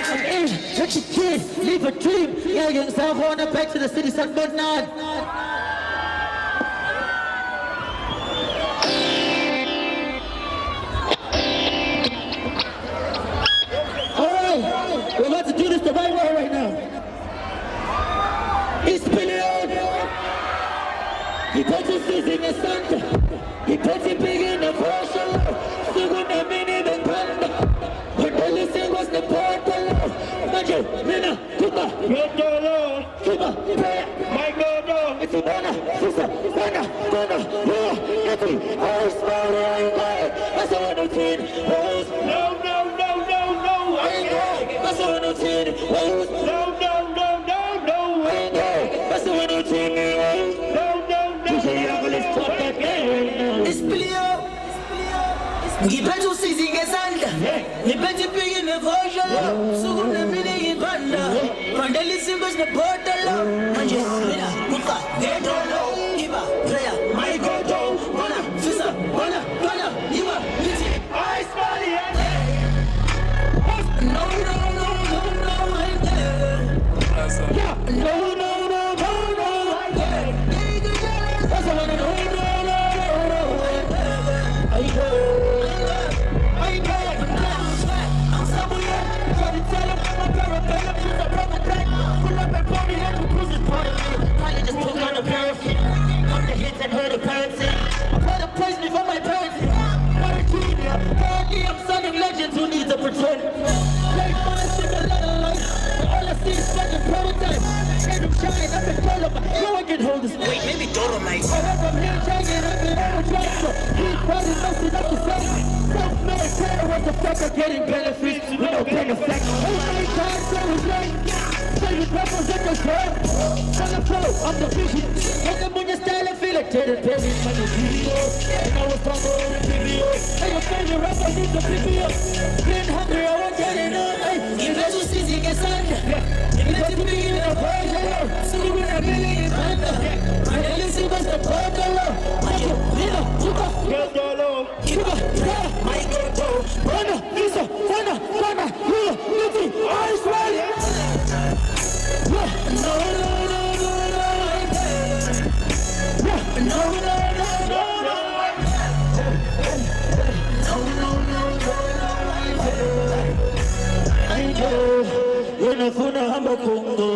I'm in, let your kid leave a dream. Yeah, young South Horner back to the city, son, but not. Alright, we're about to do this the right way right now. He's spinning out. He puts his fist in the center. He puts it big in the portion. Segunda minute and panda. When the listen was the portal. Magic, Mina, Kuba. Kuba, my God, it's a banner, sister, banner, banner, every horse, I ain't quiet. That's a 110. No, I ain't quiet. That's a 110. No, I ain't quiet. That's a 110. Ngiphethe usizi ngesandla ngiphethe ipiki nevosholo sukumne mini ngibanda mandela isimbo sinebhotolo manje mina kuqa ngedolo ngiba prayer my god bona fisa bona yiba nithi ice body no who needs a pretend? Like my single letter life, but all I see is fucking prototype. And I'm trying, I've been told about no one can hold this. Wait, maybe Dolomite. However, I'm here trying, I've been overdrive. So he's probably messing up the same. Self-made player, what the fuck are getting benefits? We don't pay the fact. Oh my God, so it's like, say you represent the club. On the flow, I'm the vision. Get them on your style and feel like Teddy Perry, man, the video. And I was talking over the video. Hey, your favorite rapper needs a video. Been hungry, I won't get it on. You bet you see you get sun. You bet you be in a version. So you win a million panda. And then you see what's the purple. Michael, Lila, Tuka, Kiba, Michael, Rana, Lisa, Rana, Lula, Luffy, Ice Rally. Unafuna hamba Kongo